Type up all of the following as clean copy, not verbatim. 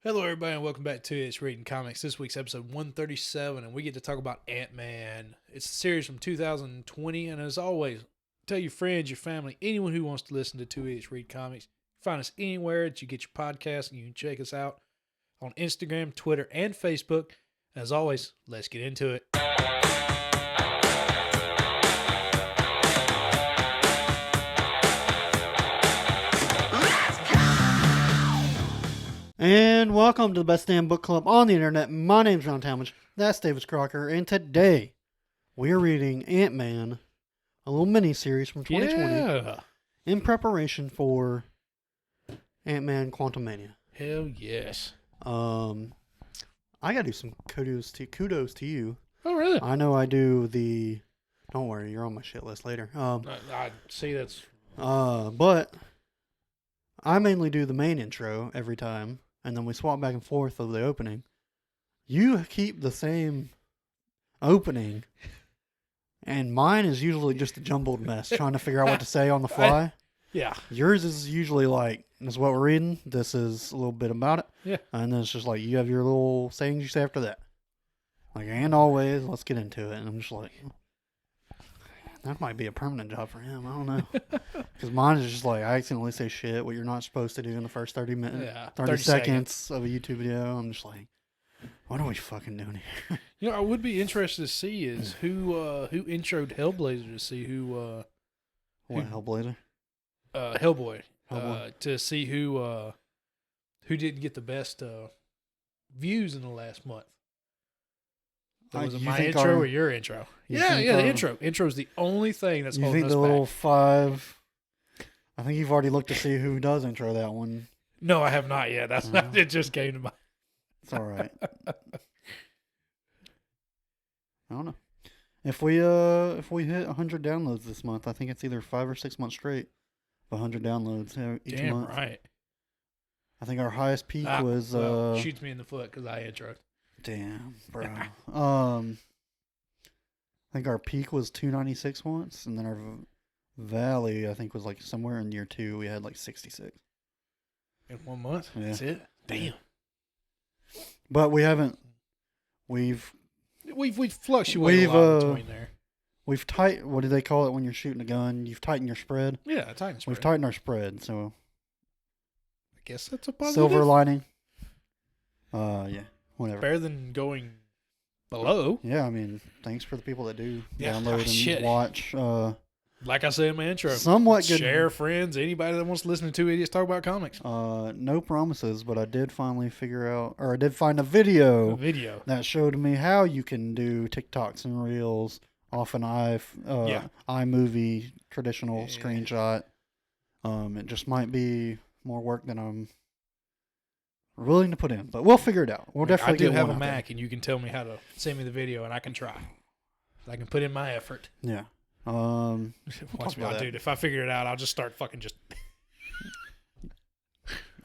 Hello, everybody, and welcome back to It's Reading Comics. This week's episode 137, and we get to talk about Ant-Man. It's a series from 2020, and as always, tell your friends, your family, anyone who wants to listen to Two Idiots Read Comics. Find us anywhere that you get your podcast, and you can check us out on Instagram, Twitter, and Facebook. As always, let's get into it. And welcome to the Best Damn Book Club on the internet. My name's Ron Talmadge. That's Davis Crocker. And today, we're reading Ant-Man, a little mini-series from 2020, in preparation for Ant-Man Quantumania. Hell yes. I gotta do some kudos to you. Oh, really? I know I do the... Don't worry, you're on my shit list later. I see that's... But I mainly do the main intro every time, and then we swap back and forth of the opening. You keep the same opening, and mine is usually just a jumbled mess, trying to figure out what to say on the fly. Yeah. Yours is usually like, this is what we're reading, this is a little bit about it. Yeah. And then it's just like, you have your little sayings you say after that. Like, and always, let's get into it. And I'm just like, that might be a permanent job for him. I don't know. Because mine is just like, I accidentally say shit, what you're not supposed to do in the first 30 minutes, Yeah, 30 seconds of a YouTube video. I'm just like, what are we fucking doing here? You know, I would be interested to see is who introed Hellblazer to see What, Hellblazer? Hellboy. Hellboy. To see who didn't get the best views in the last month. Was it You my think intro our- or your intro? you Yeah, think the our- intro. Intro's the only thing that's You holding think us the back. little 5... I think you've already looked to see who does intro that one. No, I have not yet. That's not. It just came to mind. It's all right. I don't know. If we hit 100 downloads this month, I think it's either 5 or 6 months straight of 100 downloads each Damn month. right. I think our highest peak was well, shoots me in the foot because I introed. damn, bro. I think our peak was 296 once, and then our valley I think was like somewhere in year 2 we had like 66 In 1 month. Yeah. That's it. Damn. But we haven't. We've fluctuated a lot between there. What do they call it when you're shooting a gun? You've tightened your spread. Yeah, Titans. We've tightened our spread, so I guess that's a positive. silver lining. Yeah, whatever. Better than going below. Yeah, I mean, thanks for the people that do Yeah, download and shit. watch. Like I said in my intro, Somewhat good. share, friends, anybody that wants to listen to Two Idiots Talk About Comics. No promises, but I did finally I did find a video that showed me how you can do TikToks and Reels off an iMovie traditional screenshot. It just might be more work than I'm willing to put in, but we'll figure it out. We'll definitely I do get have one a out there. Mac, and you can tell me how to send me the video, and I can try. I can put in my effort. Yeah. Watch talk me about out, that. dude. If I figure it out, I'll just start fucking just.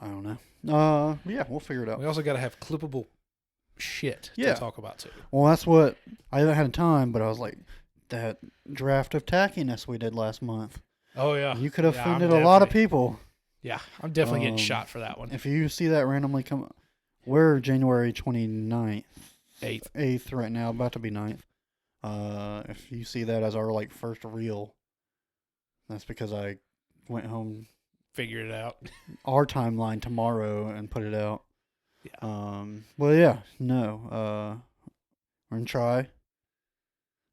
I don't know. Yeah, we'll figure it out. We also got to have clippable shit Yeah. to talk about too. Well, that's what I haven't had time, but I was like, that draft of tackiness we did last month. Oh yeah, You could have Yeah, offended I'm a lot of definitely- people. Yeah, I'm definitely getting Um, shot for that one. If you see that randomly come, we're January 29th, 8th. right now, about to be 9th. If you see that as our like first reel, that's because I went home Figured it out. our timeline tomorrow and put it out. Yeah. Well, yeah, no. We're gonna try,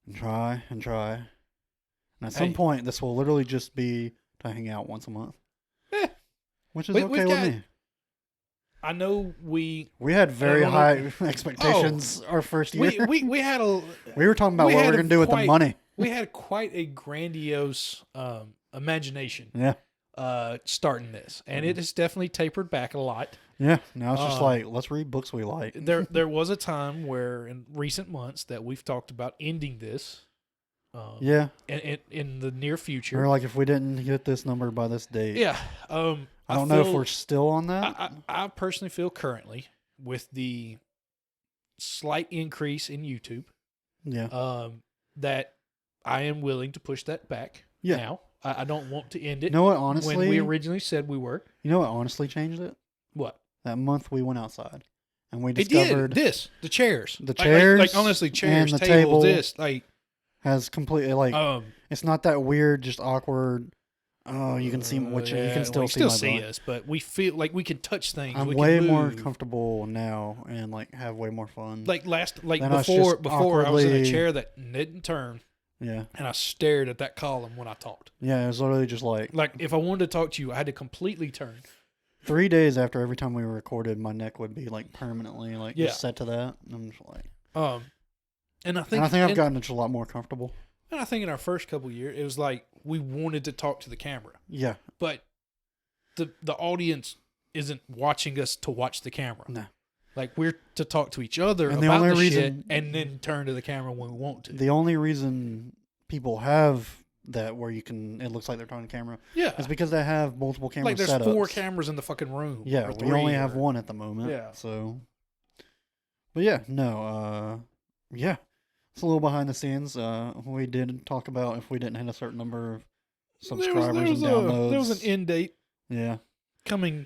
and try, and try. And at some Hey. point, this will literally just be to hang out once a month. Eh. Which is We've okay with got- me. I know we We had very don't know. high expectations our first year. we had a We were talking about we what had we're a gonna do with the quite- money. we had quite a grandiose imagination Yeah, starting this, and it has definitely tapered back a lot. yeah. Now it's just Uh, like, let's read books we like. There was a time where in recent months that we've talked about ending this. Yeah, in the near we're future. like, if we didn't get this number by this date, Yeah. I don't know if we're still on that. I personally feel currently with the slight increase in YouTube, Yeah, that I am willing to push that back. Yeah. Now I don't want to end it. you know what? Honestly, when we originally said we were. you know what? Honestly, changed it. What? that month we went outside and we discovered the chairs. The chairs. Like honestly, chairs, and the tables, table has completely it's not that weird, just awkward. Oh, you can see you can still see us, but we feel like we can touch things. I'm way more comfortable now and have way more fun. Before I was in a chair that didn't turn. Yeah. And I stared at that column when I talked. Yeah, it was literally just like if I wanted to talk to you, I had to completely turn. 3 days after every time we recorded, my neck would be permanently just set to that. And I'm just like, and I think I've gotten a lot more comfortable. And I think in our first couple of years, it was like we wanted to talk to the camera. Yeah. But the audience isn't watching us to watch the camera. No. Like we're to talk to each other about the shit and then turn to the camera when we want to. The only reason people have that where it looks like they're talking to the camera. Yeah. Is because they have multiple camera setups. There's 4 cameras in the fucking room. Yeah, we only have 1 at the moment. Yeah. So, but yeah, no, yeah. It's a little behind the scenes. We did talk about if we didn't hit a certain number of subscribers and downloads. There was an end date. Yeah. Coming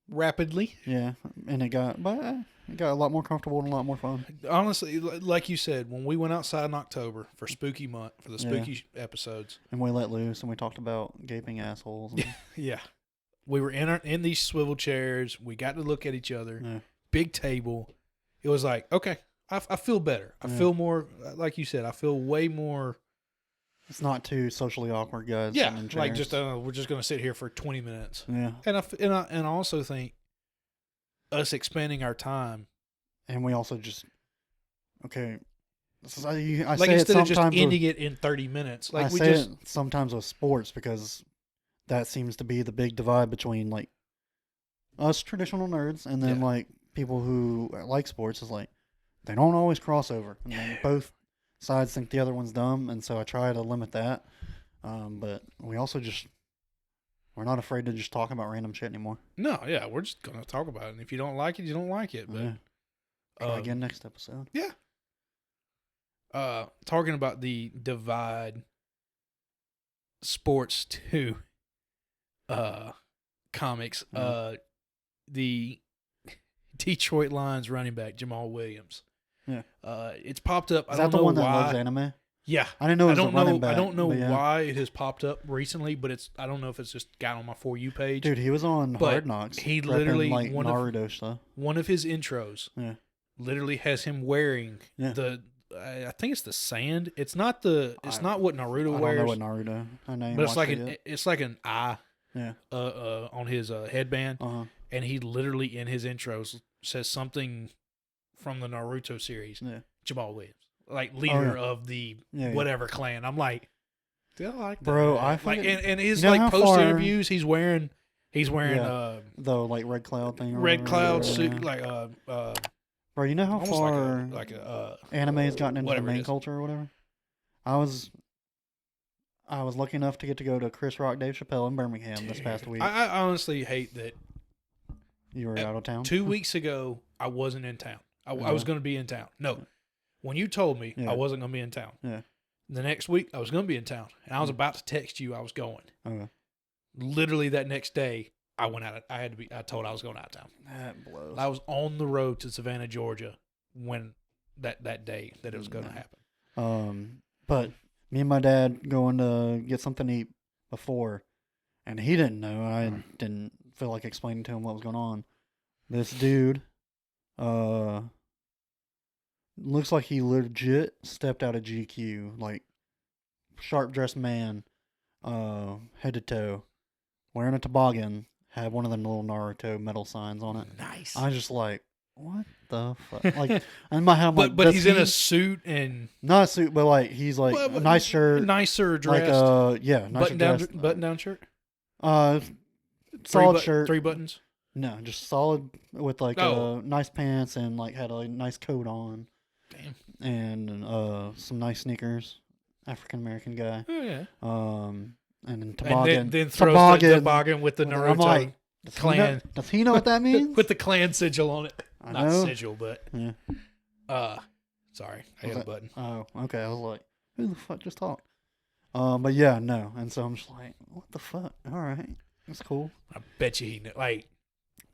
rapidly. Yeah, and it got a lot more comfortable and a lot more fun. Honestly, like you said, when we went outside in October for Spooky Month, for the spooky episodes. And we let loose and we talked about gaping assholes. And yeah. We were in these swivel chairs. We got to look at each other. Yeah. Big table. It was like, okay, I feel better. I feel more, like you said, I feel way more. It's not too socially awkward, guys. Yeah, like just we're just gonna sit here for 20 minutes. Yeah, and I also think us expanding our time, and we also just I like say instead it of just ending it in 30 minutes. Like I say it sometimes with sports because that seems to be the big divide between us traditional nerds and then people who like sports is they don't always cross over. And then both sides think the other one's dumb, and so I try to limit that. But we also we're not afraid to just talk about random shit anymore. No, yeah, we're just gonna talk about it. And if you don't like it, you don't like it. But try again next episode. Yeah. Talking about the divide, sports to comics. The Detroit Lions running back Jamal Williams. Yeah. It's popped up. Is that the one that loves anime? Yeah. I didn't know it was a running back. I don't know why it has popped up recently, but I don't know if it's just got on my For You page. Dude, he was on Hard Knocks. He literally Naruto stuff. One of his intros literally has him wearing I think it's the sand. It's not what Naruto wears. I don't know what Naruto. But it's like an eye on his headband. Uh-huh. And he literally in his intros says something from the Naruto series. Yeah. Jamal Williams, leader of the whatever clan. I'm like, do I like that? Bro, I and his post interviews, he's wearing the Red Cloud thing. Red Cloud suit, bro, you know how far anime has gotten into the main culture or whatever? I was lucky enough to get to go to Chris Rock, Dave Chappelle in Birmingham this past week. I honestly hate that. You were out of town? 2 weeks ago, I wasn't in town. I was going to be in town. No. When you told me I wasn't going to be in town, the next week I was going to be in town, and I was about to text you I was going. Okay. Literally that next day, I went out. I told I was going out of town. That blows. I was on the road to Savannah, Georgia, when that day that it was going to happen. But me and my dad going to get something to eat before, and he didn't know. I didn't feel like explaining to him what was going on. This dude, looks like he legit stepped out of GQ, sharp dressed man, head to toe, wearing a toboggan, had one of them little Naruto metal signs on it. Nice. I was just like, what the fuck? In my head, I'm but he's in a suit and not a suit, but he's a nice shirt, nicer dressed, nicer dressed, button down shirt. Solid shirt, 3 buttons. No, just solid with nice pants and had a nice coat on. Damn. And some nice sneakers. African American guy. Oh yeah. And then toboggan. And then throws the toboggan with the Naruto. I'm like, clan. Does he know what that means? With the clan sigil on it. Not sigil, but yeah. Sorry, I hit a button. Oh, okay. I was like, who the fuck just talked? But yeah, no. And so I'm just like, what the fuck? All right, that's cool. I bet you he knew.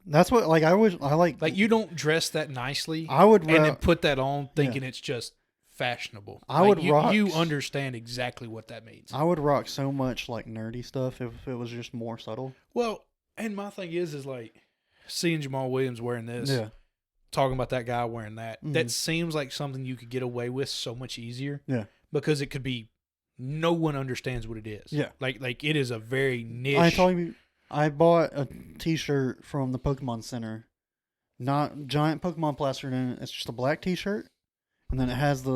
That's what like I like. Like you don't dress that nicely. I would and then put that on thinking it's just fashionable. I would rock. You understand exactly what that means. I would rock so much like nerdy stuff if it was just more subtle. Well, and my thing is like seeing Jamal Williams wearing this. Yeah. Talking about that guy wearing that. Mm-hmm. That seems like something you could get away with so much easier. Yeah. Because it could be no one understands what it is. Yeah. Like it is a very niche. I told you I bought a t-shirt from the Pokemon Center. Not giant Pokemon plastered in it. It's just a black t-shirt. And then it has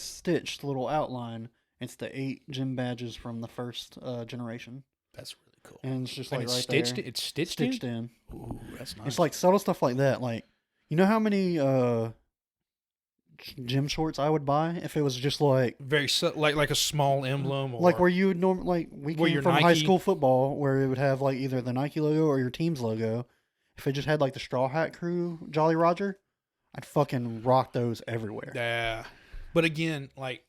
stitched little outline. It's the 8 gym badges from the first generation. That's really cool. And it's just and like it's right stitched there. It's stitched in. Ooh, that's nice. It's like subtle stuff like that. Like, you know how many gym shorts I would buy if it was just like very like a small emblem, or like where you would normally like we came from high school football where it would have like either the Nike logo or your team's logo. If it just had like the Straw Hat Crew Jolly Roger, I'd fucking rock those everywhere. Yeah, but again, like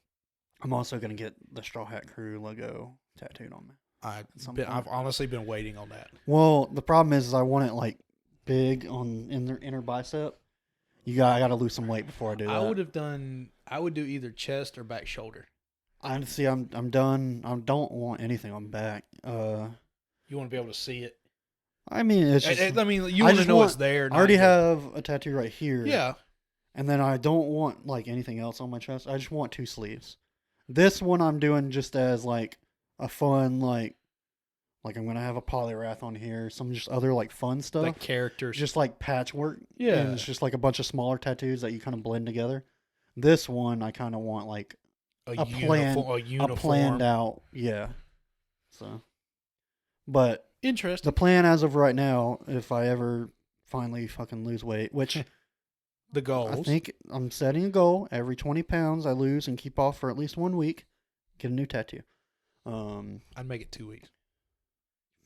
I'm also gonna get the Straw Hat Crew logo tattooed on me. I've honestly been waiting on that. Well, the problem is I want it like big in their inner bicep. I got to lose some weight before I do that. I would do either chest or back shoulder. I'm done. I don't want anything on back. You want to be able to see it. I mean, it's just. I mean, you want to know it's there. I already have a tattoo right here. Yeah. And then I don't want like anything else on my chest. I just want 2 sleeves. This one I'm doing just as like a fun like I'm gonna have a Polyrath on here, some just other like fun stuff, like characters, just like patchwork. Yeah, and it's just like a bunch of smaller tattoos that you kind of blend together. This one I kind of want like a planned out, yeah. So, but interesting. The plan as of right now, if I ever finally fucking lose weight, which the goals, I think I'm setting a goal every 20 pounds I lose and keep off for at least 1 week, get a new tattoo. I'd make it 2 weeks.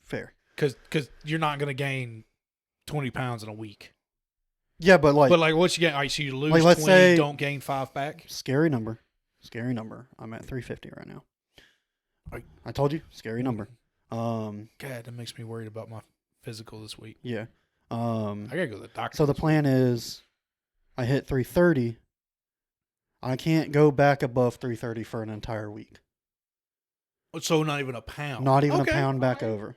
Fair. Because you're not going to gain 20 pounds in a week. Yeah, but like what you get? All right, so you lose like, 20, say, don't gain 5 back. Scary number. I'm at 350 right now. I told you, scary number. God, that makes me worried about my physical this week. Yeah. I gotta go to the doctor. So the plan is, I hit 330. I can't go back above 330 for an entire week. So not even a pound. Not even a pound back over.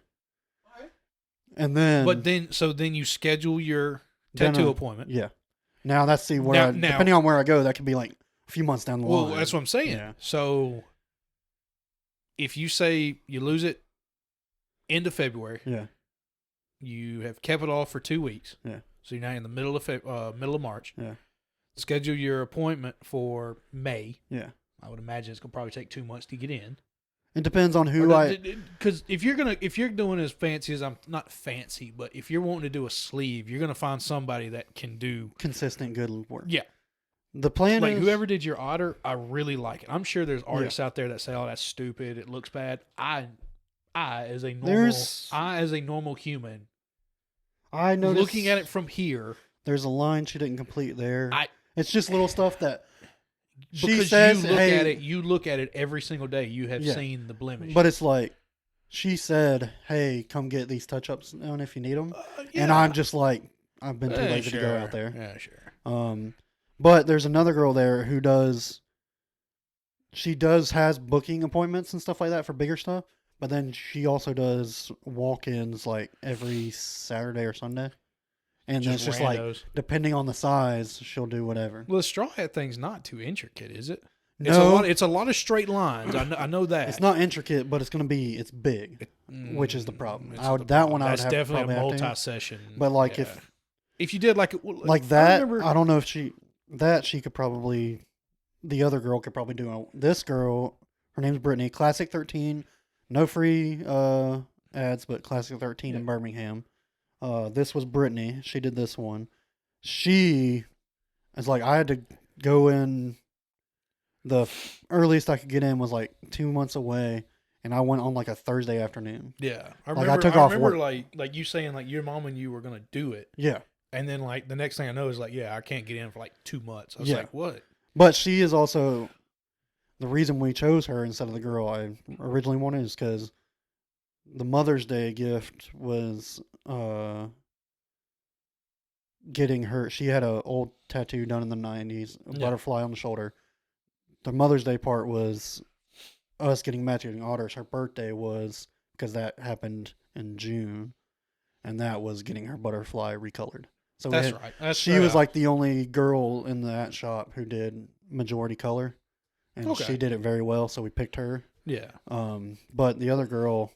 And then, then you schedule your tattoo appointment. Yeah. Now that's depending on where I go, that could be like a few months down the line. Well, that's what I'm saying. Yeah. So if you say you lose it end of February, yeah, you have kept it off for 2 weeks. Yeah. So you're now in the middle of March. Yeah. Schedule your appointment for May. Yeah. I would imagine it's gonna probably take 2 months to get in. It depends on who because if you're doing as fancy as I'm not fancy, but if you're wanting to do a sleeve, you're gonna find somebody that can do consistent good work. Yeah. The plan like is, whoever did your otter, I really like it. I'm sure there's artists out there that say, "Oh, that's stupid. It looks bad." I as a normal human, I noticed looking at it from here. There's a line she didn't complete there. It's just little stuff that. Because she says, you look at it every single day. You have seen the blemish. But it's like, she said, hey, come get these touch-ups done if you need them. And I'm just like, I've been too lazy to go out there. Yeah, sure. But there's another girl there who has booking appointments and stuff like that for bigger stuff. But then she also does walk-ins like every Saturday or Sunday. And it's just randos. Like, depending on the size, she'll do whatever. Well, the straw hat thing's not too intricate, is it? No. It's a lot of straight lines. I know that. It's not intricate, but it's big, which is the problem. That's definitely a multi-session. But like if you did like that, I don't know if she could probably, the other girl could probably do. This girl, her name's Brittany, Classic 13, no free ads, but Classic 13 in Birmingham. This was Brittany. She did this one. She is like, I had to go in. The earliest I could get in was like 2 months away, and I went on like a Thursday afternoon. Yeah, I remember like you saying like your mom and you were gonna do it. Yeah, and then like the next thing I know is like, I can't get in for like 2 months. I was like, what? But she is also the reason we chose her instead of the girl I originally wanted is because the Mother's Day gift was getting her. She had a old tattoo done in the 90s, a Yeah. butterfly on the shoulder. The Mother's Day part was us getting matching orders. Her birthday was, because that happened in June, and that was getting her butterfly recolored. So That's right. she was like the only girl in that shop who did majority color, and she did it very well. So we picked her. Yeah. But the other girl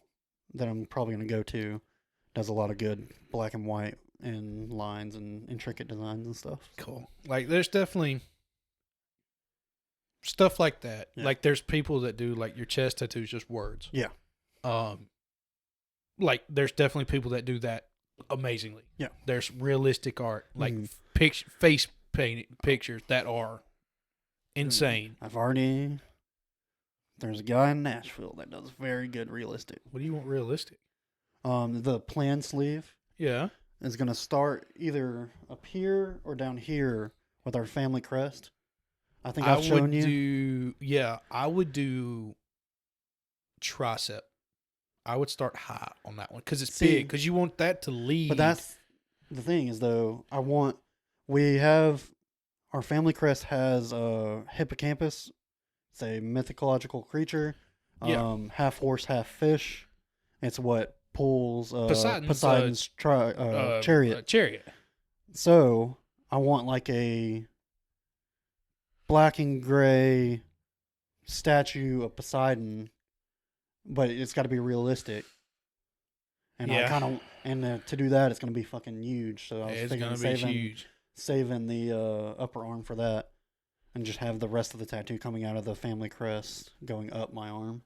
that I'm probably gonna go to does a lot of good black and white and lines and intricate designs and stuff. Cool. Like, there's definitely stuff like that. Yeah. Like, there's people that do like your chest tattoos, just words. Yeah. Like, there's definitely people that do that amazingly. Yeah. There's realistic art, like face painted pictures that are insane. There's a guy in Nashville that does very good realistic. What do you want realistic? The plan sleeve. Yeah. Is going to start either up here or down here with our family crest. I think I've shown you. I would do tricep. I would start high on that one because it's big. Because you want that to lead. But that's the thing is, though, we have, our family crest has a hippocampus. It's a mythological creature. Half horse, half fish. It's what pulls Poseidon's chariot. Chariot. So I want like a black and gray statue of Poseidon, but it's got to be realistic. And to do that, it's going to be fucking huge. So I was thinking saving the upper arm for that, and just have the rest of the tattoo coming out of the family crest going up my arm.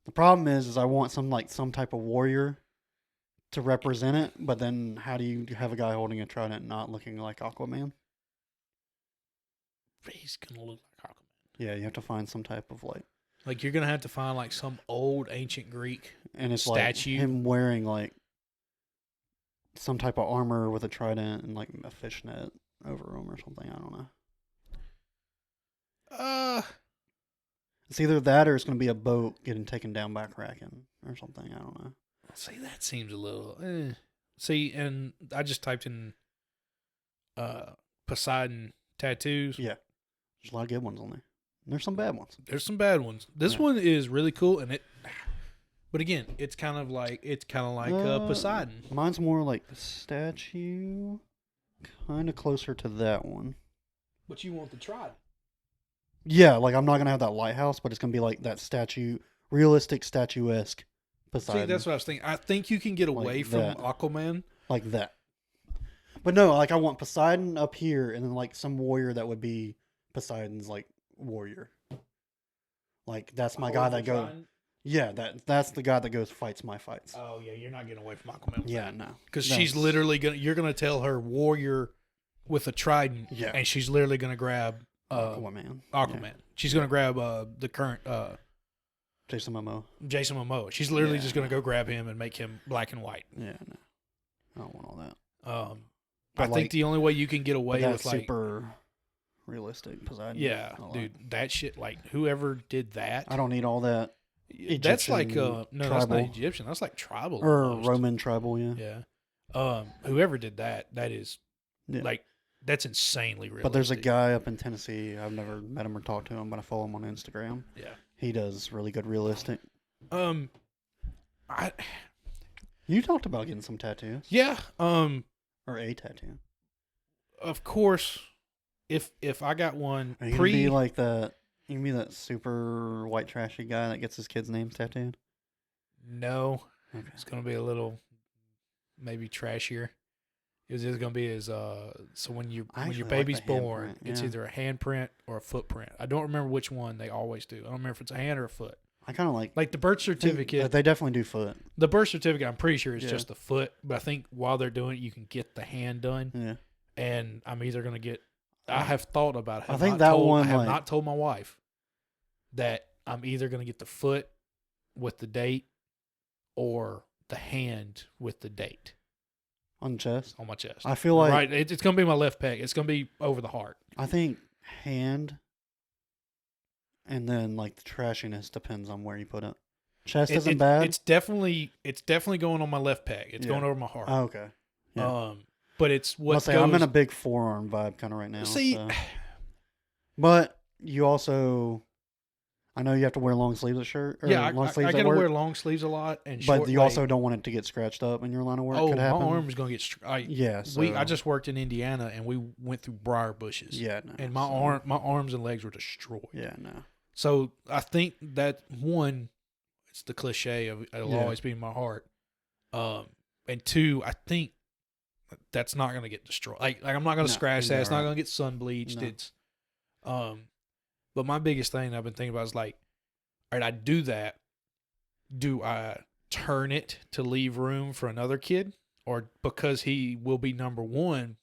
The problem is I want some type of warrior to represent it, but then how do you have a guy holding a trident not looking like Aquaman? He's gonna look like Aquaman. Yeah, you have to find some type of like you're gonna have to find like some old ancient Greek and it's statue. Like him wearing like some type of armor with a trident and like a fishnet over him or something. I don't know. It's either that or it's going to be a boat getting taken down by Kraken or something. I don't know. See, that seems a little. See, and I just typed in Poseidon tattoos. Yeah, there's a lot of good ones on there. And there's some bad ones. This one is really cool, but again, it's kind of like Poseidon. Mine's more like the statue, kind of closer to that one. But you want the trident. Yeah, like I'm not gonna have that lighthouse, but it's gonna be like that statue, realistic statuesque Poseidon. See, that's what I was thinking. I think you can get away from Aquaman like that. But no, like I want Poseidon up here, and then like some warrior that would be Poseidon's like warrior. Like that's my guy that goes. Yeah, that's the guy that goes fights my fights. Oh yeah, you're not getting away from Aquaman. Yeah, no, because she's literally gonna. You're gonna tell her warrior with a trident. Yeah, and she's literally gonna grab. Aquaman. Yeah. She's gonna grab the current Jason Momoa. She's literally just gonna go grab him and make him black and white. Yeah, no, I don't want all that. I think the only way you can get away with like super realistic Poseidon. Yeah, dude, that shit. Like whoever did that, I don't need all that. That's like no, that's not Egyptian. That's like tribal or almost. Roman tribal. Yeah. Yeah. Whoever did that is like. That's insanely realistic. But there's a guy up in Tennessee. I've never met him or talked to him, but I follow him on Instagram. Yeah. He does really good realistic. You talked about getting some tattoos. Yeah. Or a tattoo. Of course, if I got one Are you gonna be like that? You be that super white trashy guy that gets his kids' names tattooed? No. Okay. It's gonna be a little maybe trashier. It's just gonna be so when your baby's born, it's either a handprint or a footprint. I don't remember which one they always do. I don't remember if it's a hand or a foot. I kind of like the birth certificate. They definitely do foot. The birth certificate, I'm pretty sure it's just the foot, but I think while they're doing it, you can get the hand done. Yeah. And I'm either gonna get. I have thought about it. I think that one. I have not told my wife that I'm either gonna get the foot with the date or the hand with the date. On the chest? On my chest. I feel like... Right, it's going to be my left pec. It's going to be over the heart. I think hand and then like the trashiness depends on where you put it. Chest isn't bad? It's definitely going on my left pec. It's going over my heart. Oh, okay. Yeah. but it's what say I'm in a big forearm vibe kind of right now. See, so. But you also, I know you have to wear long sleeves of shirt. Or yeah, long sleeves I gotta wear long sleeves a lot, and but you also don't want it to get scratched up in your line of work. Oh, could my happen. arm's gonna get. Yeah, so. I just worked in Indiana, and we went through briar bushes. Yeah, no, and my arms and legs were destroyed. Yeah, no. So I think that one, it's the cliche of it'll always be in my heart. And two, I think that's not gonna get destroyed. Like I'm not gonna scratch that. It's not gonna get sun bleached. No. It's, but my biggest thing I've been thinking about is like, all right, I do that. Do I turn it to leave room for another kid, or because he will be number one,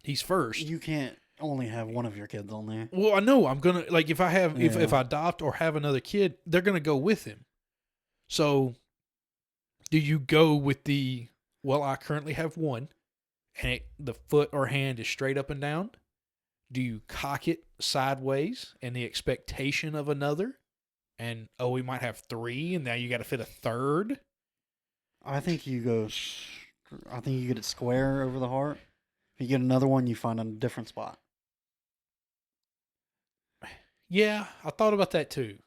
he's first? You can't only have one of your kids on there. Well, I know I'm gonna like if I have if I adopt or have another kid, they're gonna go with him. So, do you go with the I currently have one, and the foot or hand is straight up and down? Do you cock it sideways in the expectation of another? And we might have three, and now you got to fit a third. I think you get it square over the heart. If you get another one, you find a different spot. Yeah, I thought about that too,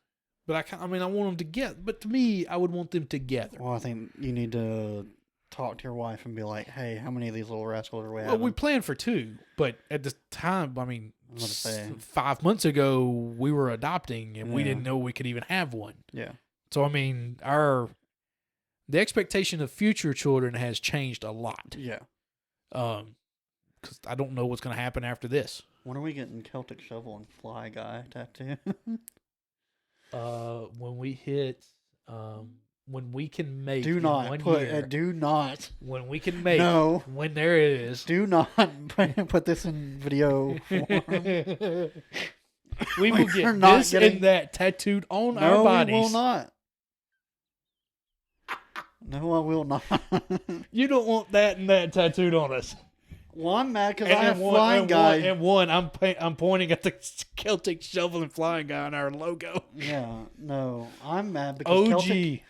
but I want them together. But to me, I would want them together. Well, I think you need to talk to your wife and be like, "Hey, how many of these little rascals are we having?" Well, we planned for two, but at the time, 5 months ago, we were adopting, and we didn't know we could even have one. Yeah. So the expectation of future children has changed a lot. Yeah. Because I don't know what's going to happen after this. When are we getting Celtic Shovel and Fly Guy tattoo? When we hit, when we can make. Do not put. Do not. When we can make. No. When there is. Do not put this in video form. We will get this and that tattooed on our bodies. No, we will not. No, I will not. You don't want that and that tattooed on us. Well, I'm mad because I have Flying Guy. I'm pointing at the Celtic Shovel and Flying Guy on our logo. Yeah, no, I'm mad because Celtic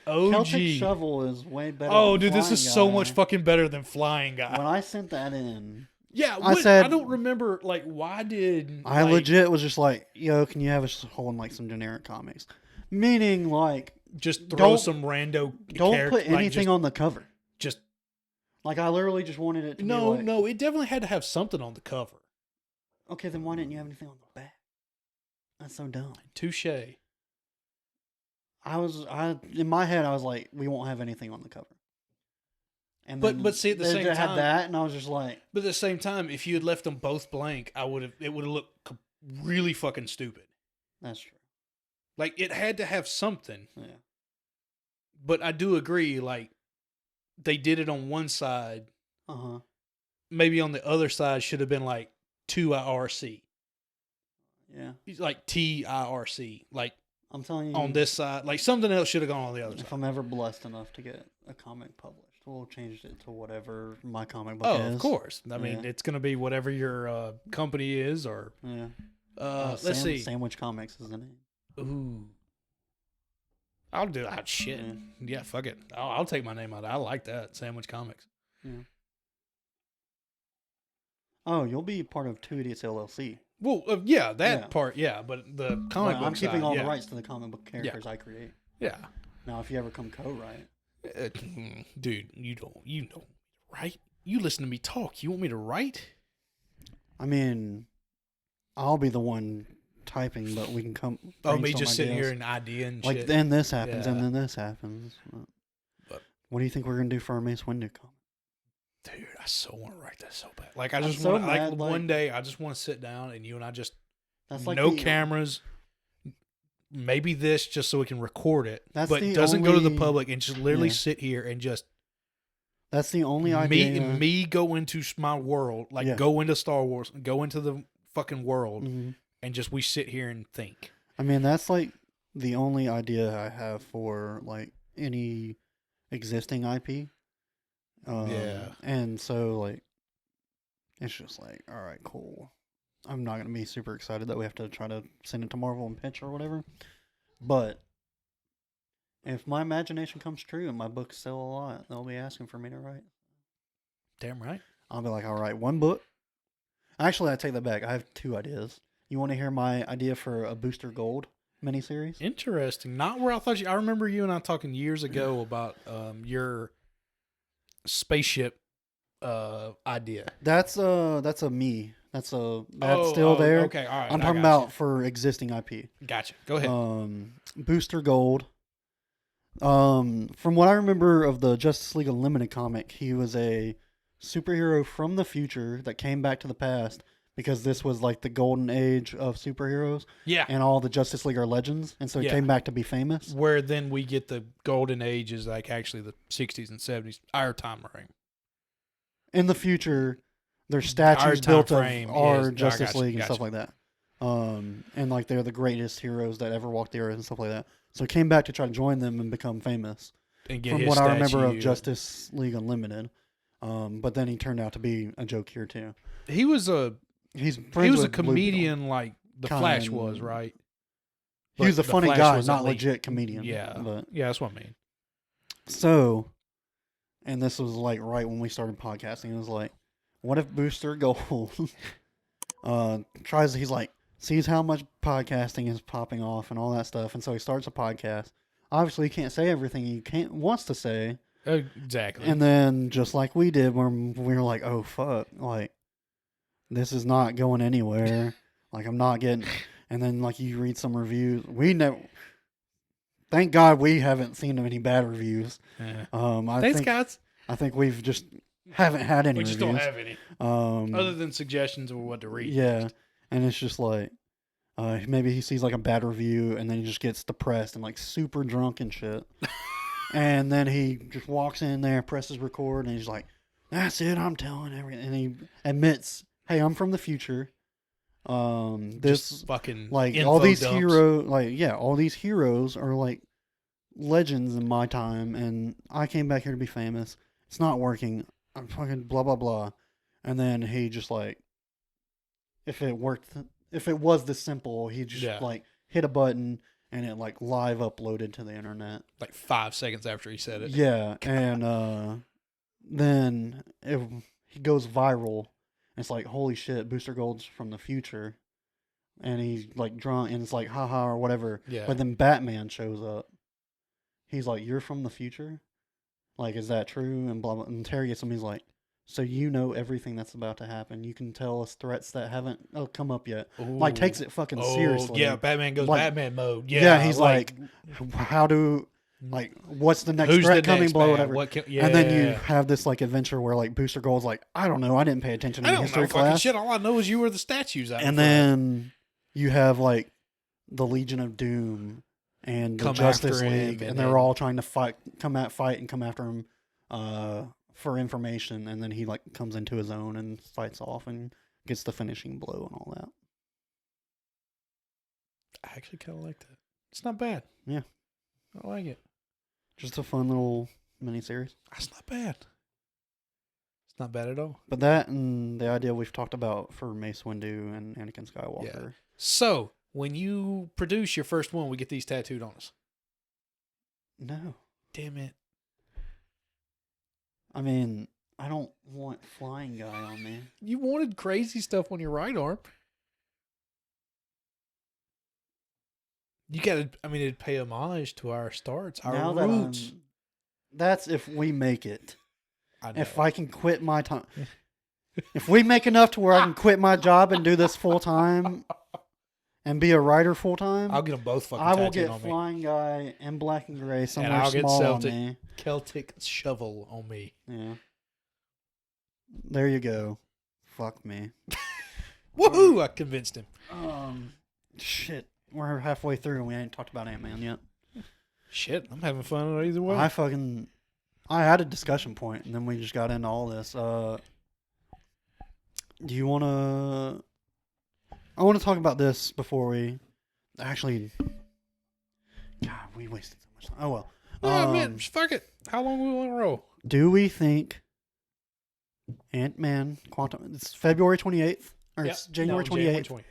Shovel is way better. Oh, dude, this is so much fucking better than Flying Guy. When I sent that in, yeah, I don't remember. Like, why did I legit was just like, yo, can you have us hold like some generic comics? Meaning, like, just throw some rando. Don't put anything on the cover. Just. Like, I literally just wanted it to be No, it definitely had to have something on the cover. Okay, then why didn't you have anything on the back? That's so dumb. Touche. In my head, I was like, we won't have anything on the cover. And but see, at the same time, had that, and I was just like. But at the same time, if you had left them both blank, it would have looked really fucking stupid. That's true. Like, it had to have something. Yeah. But I do agree, like, they did it on one side. Uh-huh. Maybe on the other side should have been like TIRC. Yeah. Like TIRC. Like, I'm telling you. On this side. Like, something else should have gone on the other side. If I'm ever blessed enough to get a comic published, we'll change it to whatever my comic book is. Oh, of course. I mean, it's going to be whatever your company is or... Yeah. Let's see. Sandwich Comics is the name. Ooh. I'll do that. Shit. Yeah, fuck it. I'll take my name out. I like that. Sandwich Comics. Yeah. Oh, you'll be part of Two Idiots LLC. Well, part, yeah. But the comic book I'm keeping side, all the rights to the comic book characters I create. Yeah. Now, if you ever come co-write. Dude, you don't write? You listen to me talk. You want me to write? I mean, I'll be the one typing, but we can come. Oh, me just sitting here and idea and like, shit. Then this happens, and then this happens. But what do you think we're gonna do for our Mace Windu comic? Dude, I so want to write that so bad. Like, I just want to, one day, I just want to sit down and you and I just, cameras, maybe this just so we can record it, but doesn't go to the public and just literally sit here and just. That's the only idea. Me go into my world, like go into Star Wars, go into the fucking world, and just we sit here and think. I mean, that's like the only idea I have for like any existing IP. And so like, it's just like, all right, cool. I'm not gonna be super excited that we have to try to send it to Marvel and pitch or whatever, but if my imagination comes true and my books sell a lot, they'll be asking for me to write. Damn right. I'll be like, all right, one book. Actually, I take that back. I have 2 ideas. You want to hear my idea for a Booster Gold miniseries? Interesting. Not where I thought you. I remember you and I talking years ago about your spaceship idea. That's a me. That's still there. Okay, all right. I'm talking about for existing IP. Gotcha. Go ahead. Booster Gold. From what I remember of the Justice League Unlimited comic, he was a superhero from the future that came back to the past because this was like the golden age of superheroes. Yeah. And all the Justice League are legends, and so he came back to be famous. Where then we get the golden age is like actually the 60s and 70s, our time frame. In the future, there's statues built of our Justice League and stuff like that. And like they're the greatest heroes that ever walked the earth and stuff like that. So he came back to try to join them and become famous. And get from his what statue. I remember of Justice League Unlimited. But then he turned out to be a joke here too. He was a comedian like the Flash was, right? He was a funny guy, not legit comedian. Yeah. But yeah, that's what I mean. So, and this was like right when we started podcasting. It was like, what if Booster Gold he's like, sees how much podcasting is popping off and all that stuff, and so he starts a podcast. Obviously, he can't say everything he wants to say. Exactly. And then, just like we did, when we were like, oh, fuck, like, this is not going anywhere. Like, I'm not getting... And then, like, you read some reviews. Thank God we haven't seen any bad reviews. Yeah. Thanks, guys. I think we've just haven't had any reviews. We just don't have any. Other than suggestions of what to read. Yeah. And it's just like, maybe he sees like a bad review and then he just gets depressed and like super drunk and shit. And then he just walks in there, presses record, and he's like, that's it, I'm telling everything. And he admits, hey, I'm from the future. This just fucking like all these heroes, all these heroes are like legends in my time, and I came back here to be famous. It's not working. I'm fucking blah blah blah. And then he just like, if it was this simple, he just like hit a button and it like live uploaded to the internet like 5 seconds after he said it. Yeah, and then he goes viral. It's like, holy shit, Booster Gold's from the future. And he's like drunk and it's like haha or whatever. Yeah. But then Batman shows up. He's like, you're from the future? Like, is that true? And blah blah, and interrogates him. He's like, so you know everything that's about to happen. You can tell us threats that haven't come up yet. Ooh. Like, takes it fucking seriously. Yeah, Batman goes like, Batman mode. Yeah, he's like how do... Like, what's the next threat coming? Blah, whatever. And then you have this like adventure where like Booster Gold's like, I don't know, I didn't pay attention in history class. Shit, all I know is you were the statues out. And then you have like the Legion of Doom and the Justice League, and they're all trying to come after him for information. And then he like comes into his own and fights off and gets the finishing blow and all that. I actually kind of like that. It's not bad. Yeah, I like it. Just a fun little miniseries. That's not bad. It's not bad at all. But that and the idea we've talked about for Mace Windu and Anakin Skywalker. Yeah. So, when you produce your first one, we get these tattooed on us. No. Damn it. I mean, I don't want flying guy on me. You wanted crazy stuff on your right arm. You gotta, it'd pay homage to our starts, our roots. That's if we make it. If I can quit my time. If we make enough to where I can quit my job and do this full time and be a writer full time, I'll get them both fucking tattooed on me. I will get Flying Guy and Black and Gray somewhere and I'll small get on me. Celtic Shovel on me. Yeah. There you go. Fuck me. Woohoo! I convinced him. Shit. We're halfway through and we ain't talked about Ant-Man yet. Shit, I'm having fun either way. I had a discussion point and then we just got into all this. Do you want to... I want to talk about this before we... Actually... God, we wasted so much time. Oh, well. Oh, man, fuck it. How long we want to roll? Do we think Ant-Man Quantum... It's February 28th? Or it's January 28th.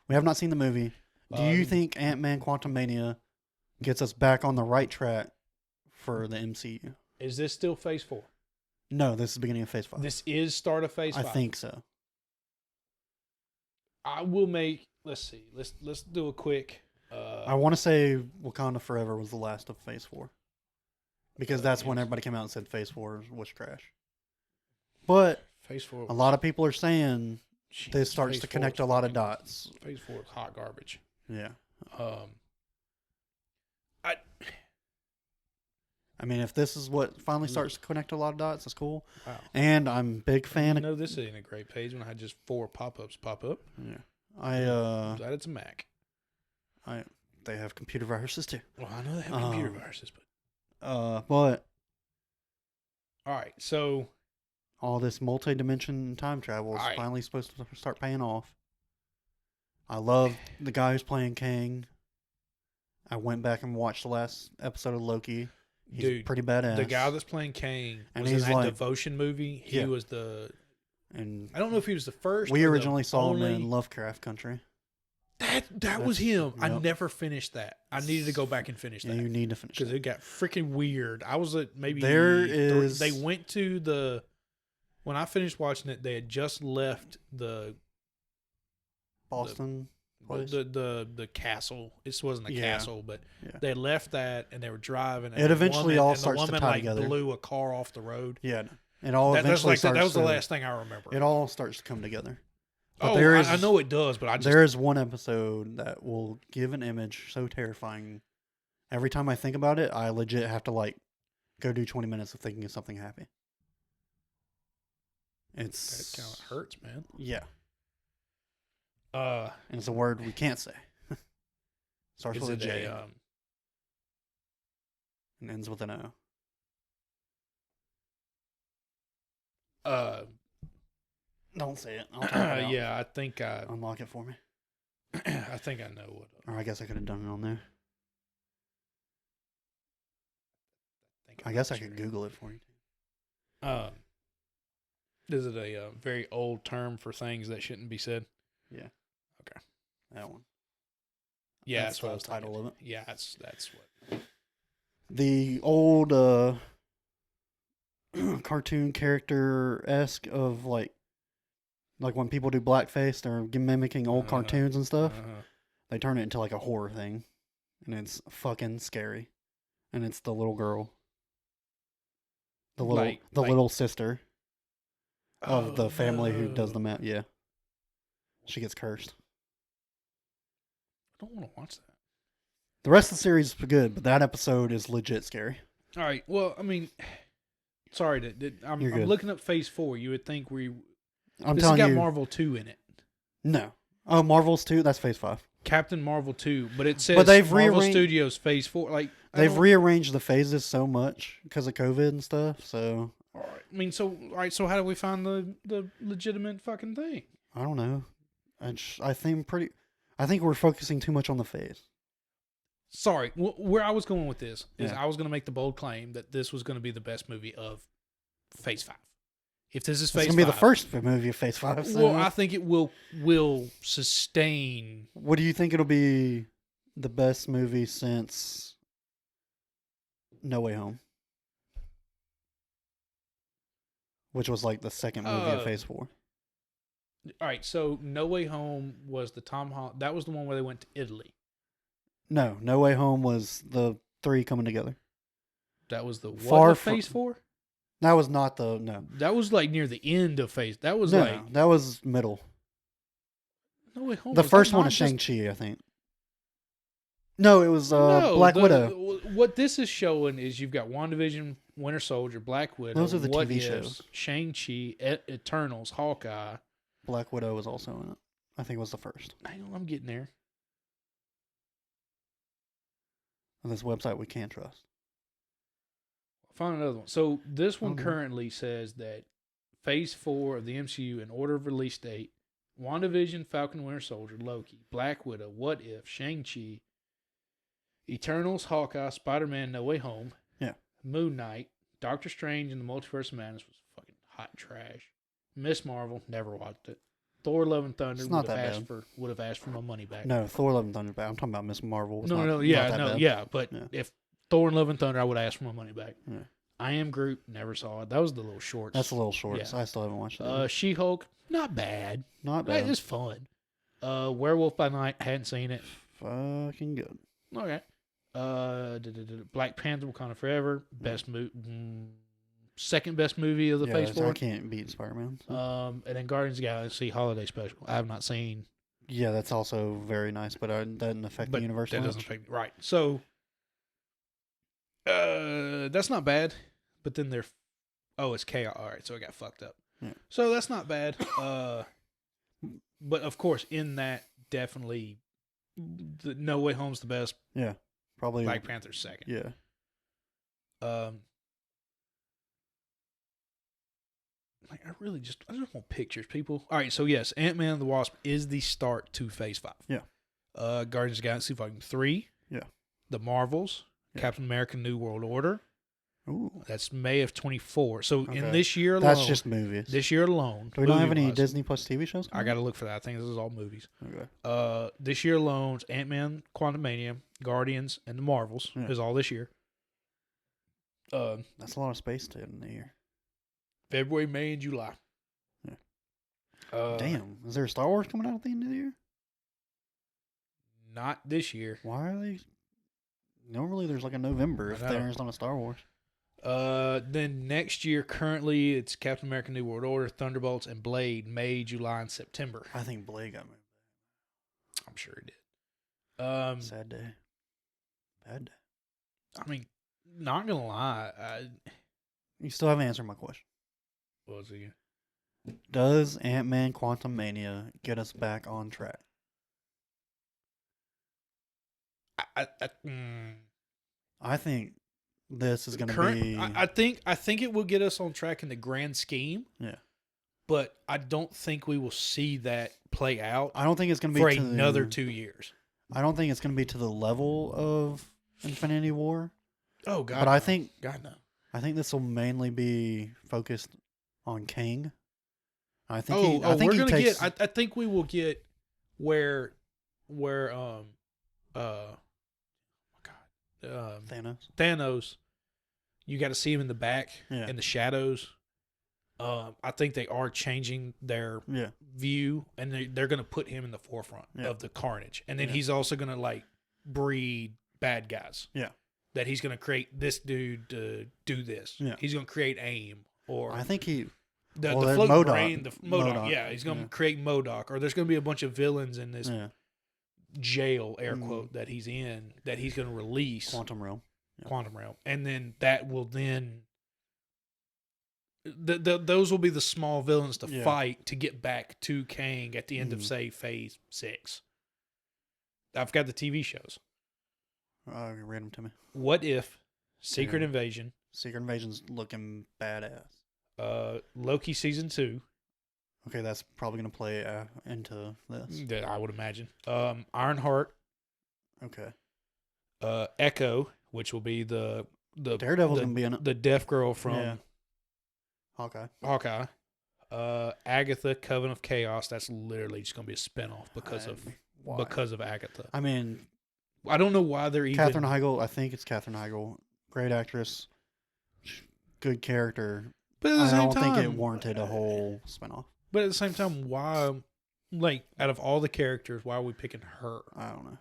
We have not seen the movie. Do you think Ant-Man Quantumania gets us back on the right track for the MCU? Is this still Phase 4? No, this is the beginning of Phase 5. This is start of Phase 5. I think so. I will make. Let's see. Let's do a quick. I want to say Wakanda Forever was the last of Phase 4. Because that's when everybody came out and said Phase 4 was trash. But Phase 4. A lot of people are saying this starts to connect a lot of dots. Phase 4 is hot garbage. Yeah. I mean, if this is what finally starts to connect a lot of dots, that's cool. Wow. And I'm a big fan. No, this ain't a great page when I had just 4 pop-ups pop up. Yeah. Glad it's a Mac. They have computer viruses too. Well, I know they have computer viruses, but but all right, so all this multi-dimension time travel is finally supposed to start paying off. I love the guy who's playing Kang. I went back and watched the last episode of Loki. He's pretty badass. The guy that's playing Kang was in that Devotion movie. He was the... And I don't know if he was the first. We originally saw him in Lovecraft Country. That was him. Yep. I never finished that. I needed to go back and finish that. Yeah, you need to finish it. Because it got freaking weird. I was at maybe... They went to the... When I finished watching it, they had just left the... Boston... The castle. This wasn't a castle, but they left that and they were driving. And it eventually all starts to tie together. Blew a car off the road. Yeah, it all eventually starts. That was the last thing I remember. It all starts to come together. But I know it does, but there is one episode that will give an image so terrifying. Every time I think about it, I legit have to go do 20 minutes of thinking of something happy. It kind of hurts, man. Yeah. And it's a word we can't say. Starts with a J. And ends with an O. Don't say it. I'll talk it out. Yeah, I think unlock it for me. I think I know what. Or I guess I could have done it on there. I guess I could Google it for you. Is it a very old term for things that shouldn't be said? Yeah. Okay. That one. Yeah, that's what I was title of it. Yeah, that's what. The old cartoon character-esque of like when people do blackface, they're mimicking old cartoons and stuff. They turn it into like a horror thing, and it's fucking scary. And it's the little girl, the little sister of the family who does the map. Yeah, she gets cursed. I don't want to watch that. The rest of the series is good, but that episode is legit scary. All right. Well, I mean, sorry, I'm looking up Phase 4. You would think this has got Marvel 2 in it. No. Oh, Marvel's 2? That's Phase 5. Captain Marvel 2, but it says Marvel Studios Phase 4. They've rearranged the phases so much because of COVID and stuff. So, all right. I mean, so how do we find the legitimate fucking thing? I don't know. I think we're focusing too much on the phase. Sorry, where I was going with this is I was going to make the bold claim that this was going to be the best movie of Phase 5. If this is Phase 5, it's going to be the first movie of Phase 5. So. Well, I think it will sustain. What do you think it'll be the best movie since No Way Home? Which was like the second movie of Phase 4. All right, so No Way Home was the Tom Holland. That was the one where they went to Italy. No Way Home was the 3 coming together. That was the what of Phase 4? That was not no. That was like near the end of Phase. That was that was middle. No Way Home. The first one is Shang-Chi, I think. No, it was Black Widow. What this is showing is you've got WandaVision, Winter Soldier, Black Widow. Those are the TV shows. Shang-Chi, Eternals, Hawkeye. Black Widow was also in it. I think it was the first. Hang on, I'm getting there. On this website we can't trust. I'll find another one. So this one currently says that Phase 4 of the MCU in order of release date: WandaVision, Falcon Winter Soldier, Loki, Black Widow, What If, Shang-Chi, Eternals, Hawkeye, Spider-Man, No Way Home, Moon Knight, Doctor Strange and the Multiverse of Madness was fucking hot trash. Miss Marvel, never watched it. Thor: Love and Thunder would have asked for my money back. No, Thor: Love and Thunder bad. I'm talking about Miss Marvel. But if Thor and Love and Thunder, I would have asked for my money back. Yeah. I Am Groot, never saw it. That was the little shorts. That's a little short. Yeah. I still haven't watched it. She-Hulk, not bad. Not bad. It's fun. Werewolf by Night, hadn't seen it. Fucking good. Okay. Black Panther, Wakanda Forever, second best movie of the Phase 4. I can't beat Spider-Man. So. And then Guardians of the Galaxy Holiday Special. I have not seen. Yeah, that's also very nice, but that doesn't affect the universe. That doesn't affect right. So, that's not bad. But then it's chaos. All right, so it got fucked up. Yeah. So that's not bad. But of course, in that, definitely, No Way Home's the best. Yeah, probably. Black Panther's second. Yeah. I just want pictures, people. All right, so yes, Ant-Man and the Wasp is the start to Phase 5. Yeah. Guardians of the Galaxy Volume 3. Yeah. The Marvels. Yeah. Captain America New World Order. Ooh. That's May of 24. So Okay. in this year alone. That's just movies. This year alone. Do we not have any Disney Plus TV shows? I got to look for that. I think this is all movies. Okay. This year alone, Ant-Man, Quantumania, Guardians, and the Marvels is all this year. That's a lot of space to in the year. February, May, and July. Yeah. Damn. Is there a Star Wars coming out at the end of the year? Not this year. Why are they? Normally there's like a November if there's not a Star Wars. Then next year, currently, it's Captain America New World Order, Thunderbolts, and Blade, May, July, and September. I think Blade got moved. I'm sure it did. Sad day. Bad day. I mean, not gonna lie. You still haven't answered my question. What was it again? Does Ant-Man Quantumania get us back on track? I think this is going to be. I think it will get us on track in the grand scheme. Yeah. But I don't think we will see that play out. I don't think it's going to be for another 2 years. I don't think it's going to be to the level of Infinity War. Oh God! But I think God no. I think this will mainly be focused on Kang. I think. I think we will get where Thanos. You got to see him in the back in the shadows. I think they are changing their view, and they're going to put him in the forefront of the carnage, and then he's also going to like breed bad guys. Yeah, that he's going to create this dude to do this. Yeah, he's going to create AIM, or I think he. The floating brain, the MODOK. Yeah, he's going to create MODOK, or there's going to be a bunch of villains in this jail, air quote, that he's in, that he's going to release. Quantum Realm. And then that will then... those will be the small villains to fight to get back to Kang at the end of, say, Phase 6. I've got the TV shows. Read them to me. What If, Secret Invasion. Secret Invasion's looking badass. Loki Season 2. Okay, that's probably going to play into this. I would imagine. Ironheart. Okay. Echo, which will be the Daredevil's going to be in it. The deaf girl from Hawkeye. Agatha, Coven of Chaos. That's literally just going to be a spinoff because of Agatha. I mean, I don't know why they're even... Katherine Heigl. I think it's Katherine Heigl. Great actress. Good character. But at the same time, I don't think it warranted a whole spinoff. But at the same time, why, like, out of all the characters, why are we picking her? I don't know.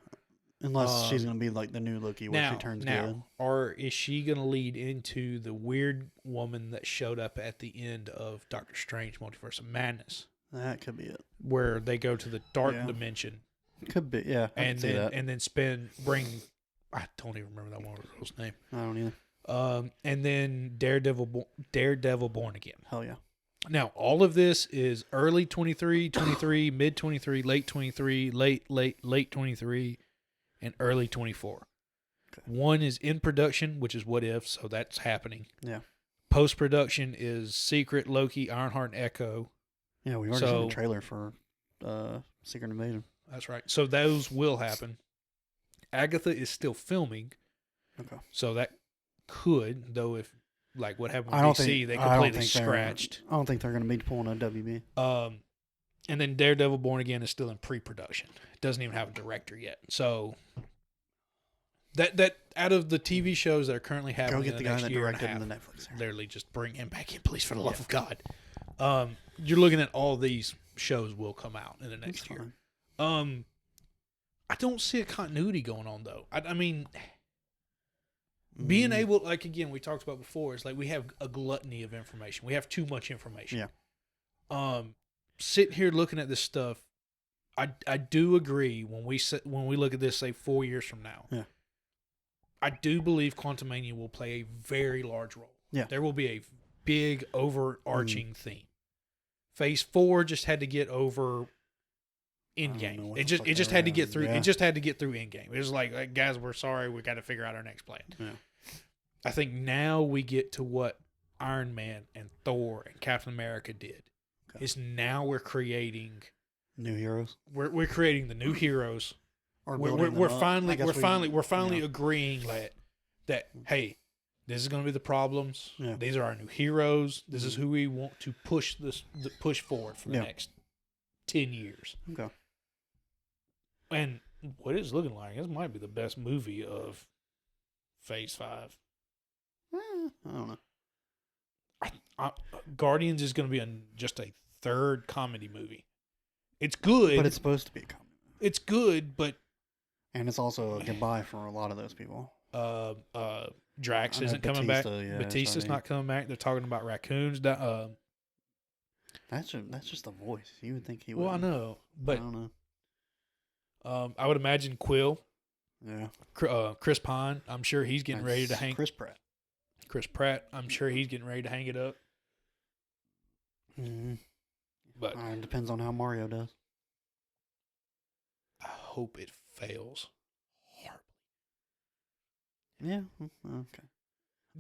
Unless she's going to be like the new Loki where she turns good. Or is she going to lead into the weird woman that showed up at the end of Doctor Strange Multiverse of Madness? That could be it. Where they go to the dark dimension. Could be, yeah. And then bring, I don't even remember that one girl's name. I don't either. And then Daredevil Born Again. Hell yeah. Now, all of this is early 23, mid 23, late 23, late 23, and early 24. Okay. One is in production, which is What If, so that's happening. Yeah. Post-production is Secret, Loki, Ironheart, and Echo. Yeah, we've already seen the trailer for Secret Invasion. That's right. So those will happen. Agatha is still filming. Okay. So that could, though, if like what happened with DC, they completely scratched. I don't think they're going to be pulling a WB. And then Daredevil Born Again is still in pre-production. It doesn't even have a director yet. So That out of the TV shows that are currently happening, Go get the guy that directed half, the Netflix. literally just bring him back in, please, for the love of God. You're looking at all these shows will come out in the next year. I don't see a continuity going on though. I mean, being able, like again, we talked about before, it's like we have a gluttony of information. We have too much information. Yeah. Sitting here looking at this stuff, I do agree when we look at this, say 4 years from now. Yeah. I do believe Quantumania will play a very large role. Yeah. There will be a big overarching theme. Phase 4 just had to get over Endgame. It just had to get through. Yeah. It just had to get through Endgame. It was like, guys, we're sorry. We got to figure out our next plan. Yeah. I think now we get to what Iron Man and Thor and Captain America did. Okay. Is now we're creating new heroes. We're creating the new heroes. We're finally agreeing that hey, this is going to be the problems. Yeah. These are our new heroes. This is who we want to push forward for the next 10 years. Okay. And what it's looking like, this might be the best movie of Phase 5. I don't know. Guardians is going to be just a third comedy movie. It's good. But it's supposed to be a comedy. It's good, but... And it's also a goodbye for a lot of those people. Drax isn't coming back. Yeah, Batista's not coming back. They're talking about raccoons. That's just a voice. You would think he would. Well, I know, but... I don't know. I would imagine Quill. Yeah. Chris Pine. I'm sure he's getting ready to hang. Chris Pratt. I'm sure he's getting ready to hang it up. Mm-hmm. But it depends on how Mario does. I hope it fails horribly. Yeah. Okay.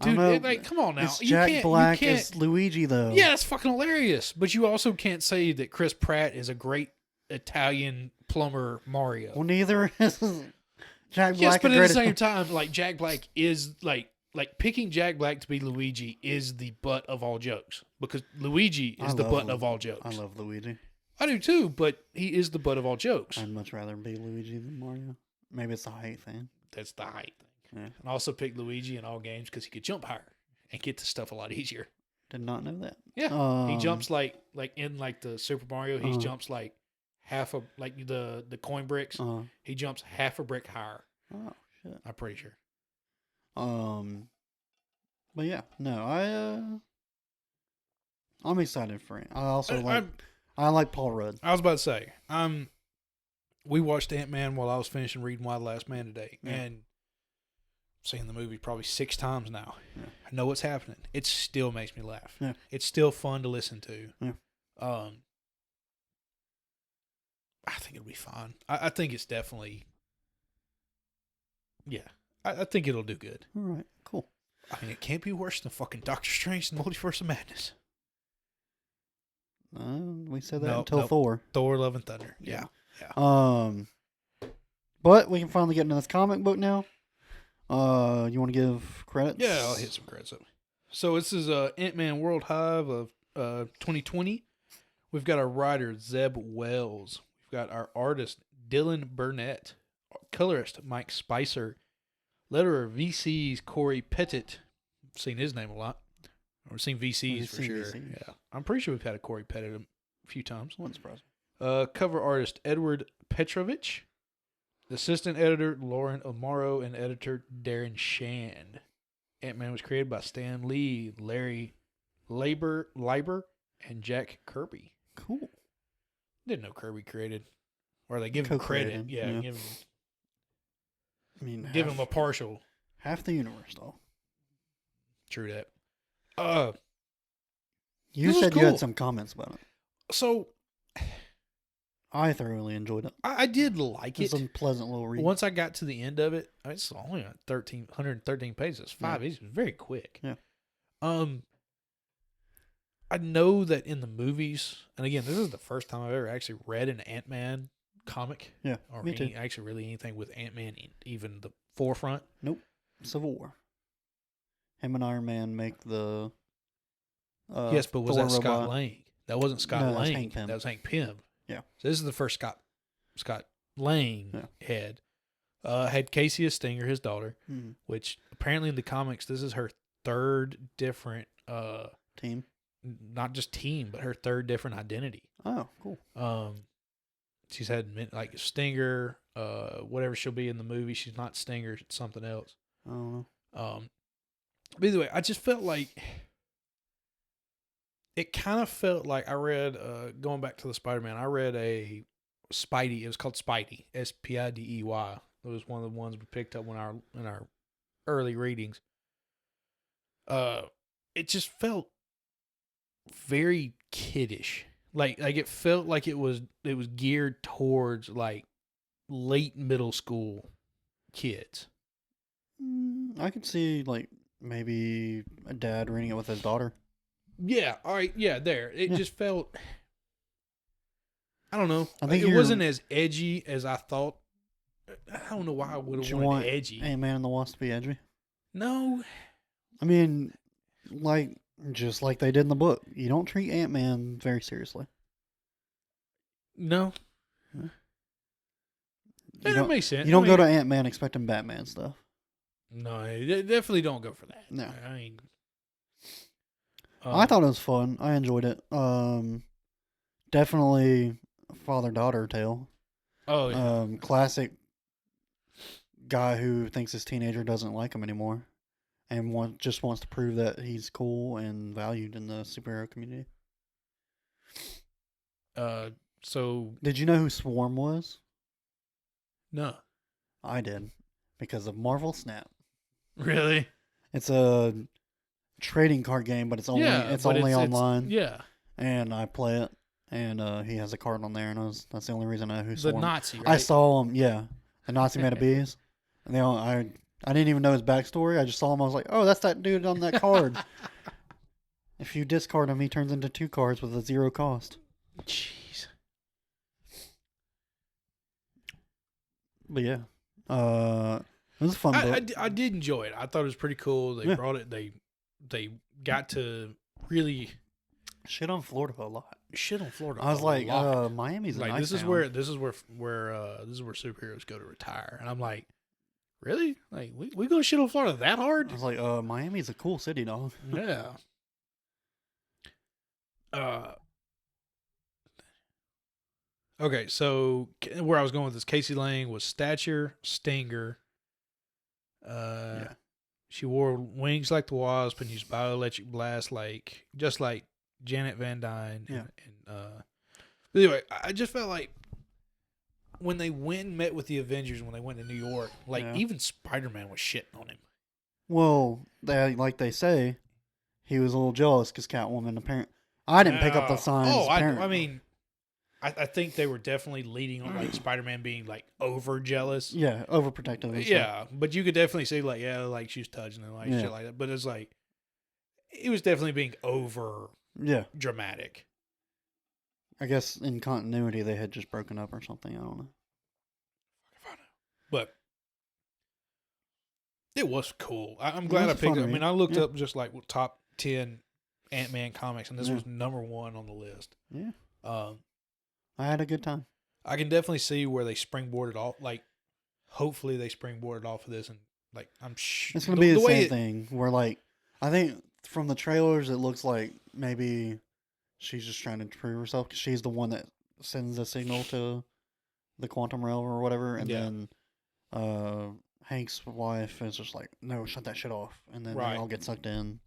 Dude, come on now. It's Jack Black as Luigi, though. Yeah, it's fucking hilarious. But you also can't say that Chris Pratt is a great Italian plumber Mario. Well, neither is Jack Black. Yes, but at the same time, like Jack Black is like picking Jack Black to be Luigi is the butt of all jokes because Luigi is the butt of all jokes. I love Luigi. I do too, but he is the butt of all jokes. I'd much rather be Luigi than Mario. Maybe it's the height thing. That's the height thing. Yeah. And I also pick Luigi in all games because he could jump higher and get to stuff a lot easier. Did not know that. Yeah, he jumps like in the Super Mario. He jumps like half a the coin bricks. He jumps half a brick higher. Oh shit! I'm pretty sure. But yeah, no, I'm excited for it. I like Paul Rudd. I was about to say, we watched Ant-Man while I was finishing reading Why the Last Man today, and seen the movie probably 6 times now. Yeah. I know what's happening. It still makes me laugh. Yeah. It's still fun to listen to. Yeah. I think it'll be fine. I think it's definitely, yeah. I think it'll do good. All right, cool. I mean, it can't be worse than fucking Doctor Strange and Multiverse of Madness. We said that until Thor. Thor: Love and Thunder. Yeah. But we can finally get into this comic book now. You want to give credits? Yeah, I'll hit some credits up. So this is Ant-Man World Hive of 2020. We've got our writer, Zeb Wells. We've got our artist, Dylan Burnett. Colorist, Mike Spicer. Letterer, VC's Corey Pettit. I've seen his name a lot. I've seen VC's for sure. VCs. Yeah, I'm pretty sure we've had a Corey Pettit a few times. Wouldn't surprise me. Cover artist, Edward Petrovich. Assistant editor, Lauren Amaro, and editor, Darren Shand. Ant-Man was created by Stan Lee, Larry Leiber, and Jack Kirby. Cool. Didn't know Kirby created. Or they give him credit. Yeah. Give him a partial. Half the universe, though. True that. You said you had some comments about it. So, I thoroughly enjoyed it. I did like it. It's a pleasant little read. Once I got to the end of it, it's only 113 pages. 5 issues. Very quick. Yeah. I know that in the movies, and again, this is the first time I've ever actually read an Ant-Man comic. Yeah, or me too. Actually really anything with Ant-Man in even the forefront. Nope. Civil War. Him and Iron Man make the yes, but was Thor that robot. Scott Lang? That wasn't Scott Lang. Hank Pym. That was Hank Pym. Yeah. So this is the first Scott Lang head. Had Casey as Stinger, his daughter, Hmm. which apparently in the comics, this is her third different Team. Not just team, but her third different identity. Oh, cool. She's had like Stinger, whatever she'll be in the movie. She's not Stinger, it's something else. I don't know. But either way, I just felt like it kind of felt like I read, going back to the Spider-Man, I read a Spidey. It was called Spidey, Spidey. It was one of the ones we picked up in our early readings. It just felt very kiddish. Like it felt like it was geared towards like late middle school kids. I could see like maybe a dad reading it with his daughter. Yeah, all right, yeah, there. It just felt, I don't know. I think it wasn't as edgy as I thought. I don't know why I would have wanted edgy. Ant-Man and the Wasp to be edgy? No. I mean, like, just like they did in the book. You don't treat Ant-Man very seriously. No. Huh? That makes sense. You don't go to Ant-Man expecting Batman stuff. No, definitely don't go for that. No. I mean, I thought it was fun. I enjoyed it. Definitely father-daughter tale. Oh, yeah. Classic guy who thinks his teenager doesn't like him anymore and just wants to prove that he's cool and valued in the superhero community. So did you know who Swarm was? No. I did, because of Marvel Snap. Really? It's a trading card game, but it's only online. Yeah. And I play it, and he has a card on there, and that's the only reason I know who Swarm. The Nazi, right? I saw him, yeah. The Nazi Man of Bees. And I didn't even know his backstory. I just saw him. I was like, oh, that's that dude on that card. If you discard him, he turns into 2 cards with a 0 cost. Jeez. But yeah, it was a fun book. I did enjoy it. I thought it was pretty cool. They brought it. They got to really shit on Florida a lot. I was like, Miami's like, this is where superheroes go to retire, and I'm like, really? Like we gonna shit on Florida that hard? I was like, Miami's a cool city, dog. Yeah. Okay, so where I was going with this, Casey Lang was stature, Stinger. She wore wings like the Wasp and used bioelectric blast just like Janet Van Dyne. Yeah. But anyway, I just felt like when they went and met with the Avengers, when they went to New York, even Spider-Man was shitting on him. Well, they say, he was a little jealous because Catwoman apparently. I didn't pick up the signs. I mean, I think they were definitely leading on like Spider-Man being like over jealous. Yeah, overprotective. And yeah, but you could definitely see like she was touching and shit like that. But it's like it was definitely being over dramatic. I guess in continuity they had just broken up or something. I don't know. But it was cool. I'm glad I picked it. I mean, I looked up just like top 10 Ant-Man comics, and this was number 1 on the list. Yeah. I had a good time. I can definitely see where they springboarded off. Like, hopefully they springboarded off of this, and like I'm sure it's gonna be the same thing. Where like I think from the trailers it looks like maybe she's just trying to prove herself because she's the one that sends the signal to the quantum realm or whatever, and then Hank's wife is just like, no, shut that shit off, and then they all get sucked in.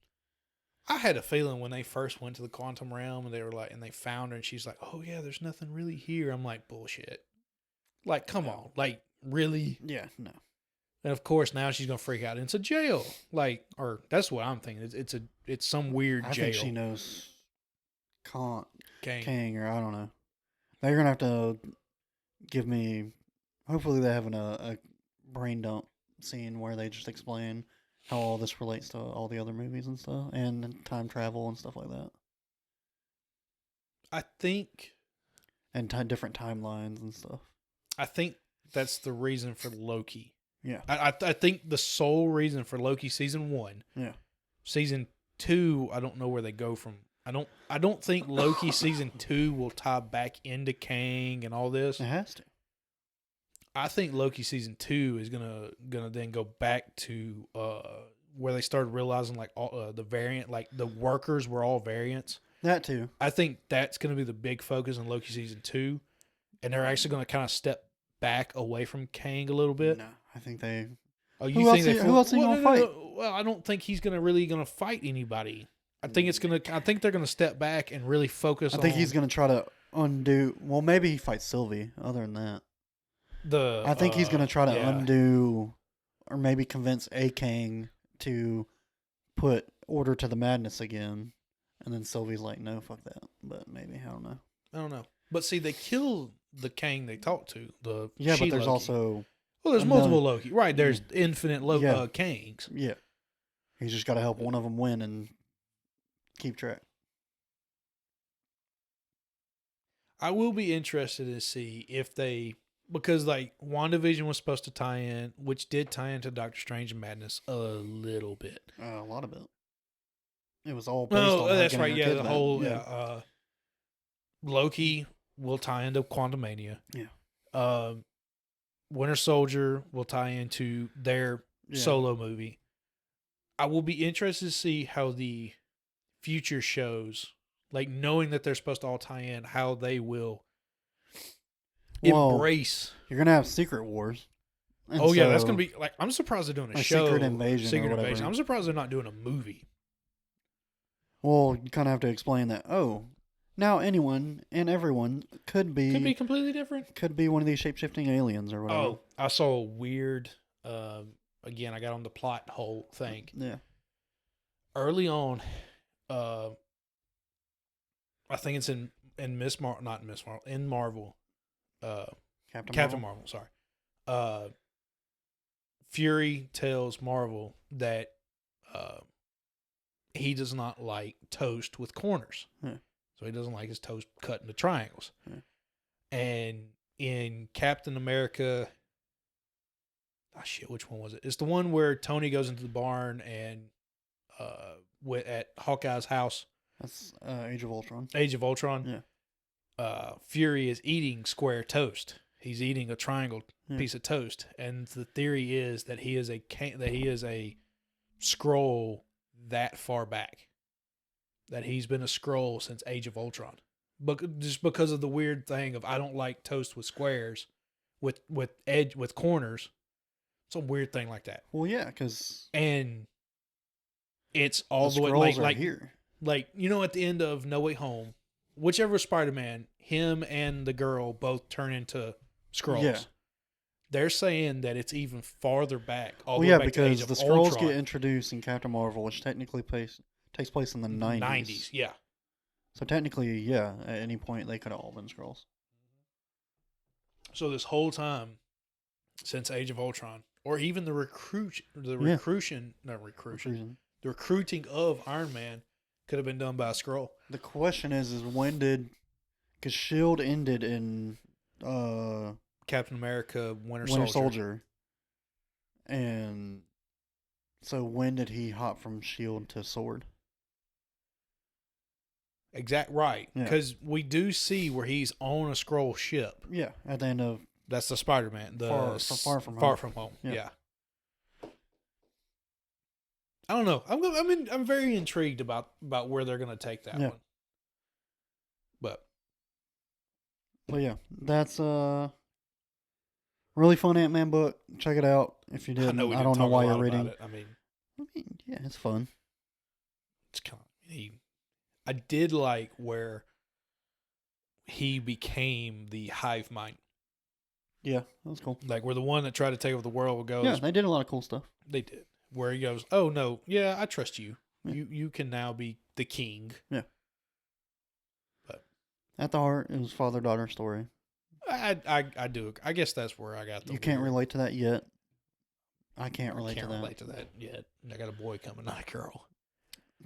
I had a feeling when they first went to the quantum realm and they were like, and they found her and she's like, oh yeah, there's nothing really here. I'm like, bullshit. Like, come on. Like, really? Yeah, no. And of course now she's going to freak out into jail. Like, or that's what I'm thinking. It's some weird jail. I think she knows Kang, or I don't know. They're going to have to give me, hopefully they have a brain dump scene where they just explain how all this relates to all the other movies and stuff, and time travel and stuff like that. I think... And different timelines and stuff. I think that's the reason for Loki. Yeah. I think the sole reason for Loki season 1. Yeah. Season 2, I don't know where they go from. I don't think Loki season 2 will tie back into Kang and all this. It has to. I think Loki season 2 is gonna then go back to where they started realizing like all the variant, like the workers were all variants. That too. I think that's gonna be the big focus in Loki season 2, and they're actually gonna kind of step back away from Kang a little bit. No, I think they. Oh, who else? Who else are you gonna fight? Well, I don't think he's gonna fight anybody. I think they're gonna step back and really focus. I think he's gonna try to undo. Well, maybe he fights Sylvie. Other than that, I think he's gonna try to undo, or maybe convince a Kang to put order to the madness again, and then Sylvie's like, "No, fuck that." But maybe I don't know. But see, they killed the Kang they talked to. But there's Loki. also there's multiple Loki. Right, there's infinite Kangs. Yeah, he's just got to help one of them win and keep track. I will be interested to see if they, because like WandaVision was supposed to tie in, which did tie into Doctor Strange and Madness a little bit. A lot of it. It was all based on that's right. Yeah, the whole Loki will tie into Quantumania. Yeah. Winter Soldier will tie into their solo movie. I will be interested to see how the future shows, like knowing that they're supposed to all tie in, how they will embrace. You're gonna have Secret Wars. That's gonna be like. I'm surprised they're doing a show. Secret Invasion. I'm surprised they're not doing a movie. Well, you kind of have to explain that. Oh, now anyone and everyone could be completely different. Could be one of these shape-shifting aliens or whatever. Oh, I saw a weird. Again, I got on the plot hole thing. Yeah. Early on, I think it's in Marvel. Captain Marvel. Sorry. Fury tells Marvel that he does not like toast with corners. Yeah. So he doesn't like his toast cut into triangles. Yeah. And in Captain America, which one was it? It's the one where Tony goes into the barn and at Hawkeye's house. That's Age of Ultron. Age of Ultron. Yeah. Fury is eating square toast. He's eating a triangle piece of toast, and the theory is that he is a Skrull that far back. That he's been a Skrull since Age of Ultron, but just because of the weird thing of I don't like toast with squares, with corners, some weird thing like that. Well, yeah, because it's all the way like here. Like, you know, at the end of No Way Home, whichever Spider-Man, him and the girl both turn into Skrulls. Yeah. They're saying that it's even farther back. Because the Skrulls get introduced in Captain Marvel, which technically takes place in the 90s. 90s, yeah. So technically, yeah, at any point they could have all been Skrulls. So this whole time, since Age of Ultron, or even the recruiting of Iron Man could have been done by a Skrull. The question is when did, because S.H.I.E.L.D. ended in Captain America, Winter Soldier. And so when did he hop from S.H.I.E.L.D. to Sword? Right. Because we do see where he's on a Skrull ship. Yeah, at the end of... That's the Spider-Man. Far From Home. Yeah. I don't know. I'm very intrigued about where they're going to take that one. But yeah, that's a really fun Ant-Man book. Check it out if you didn't. I don't know why you're reading it. I mean, yeah, it's fun. It's kind of I did like where he became the hive mind. Yeah, that was cool. Like where the one that tried to take over the world goes. Yeah, they did a lot of cool stuff. They did. Where he goes, oh no, yeah, I trust you. Yeah. You can now be the king. Yeah. But at the heart, it was father-daughter story. I do. I guess that's where I got the. You can't relate to that yet. I can't relate to that yet. I got a boy coming, not a girl.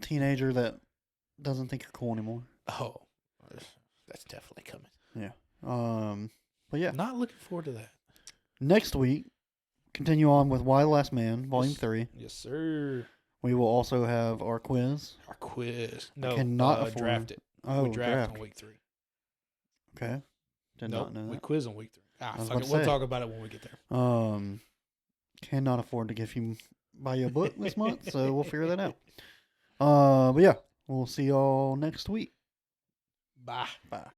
Teenager that doesn't think you're cool anymore. Oh, that's definitely coming. Yeah. But yeah, not looking forward to that. Next week, continue on with Why the Last Man, Volume 3. Yes, sir. We will also have our quiz. No, I cannot draft it. Oh, we draft on week 3. Okay. Did not know that. We quiz on week 3. Fuck it. We'll talk about it when we get there. Cannot afford to buy you a book this month, so we'll figure that out. But yeah, we'll see y'all next week. Bye. Bye.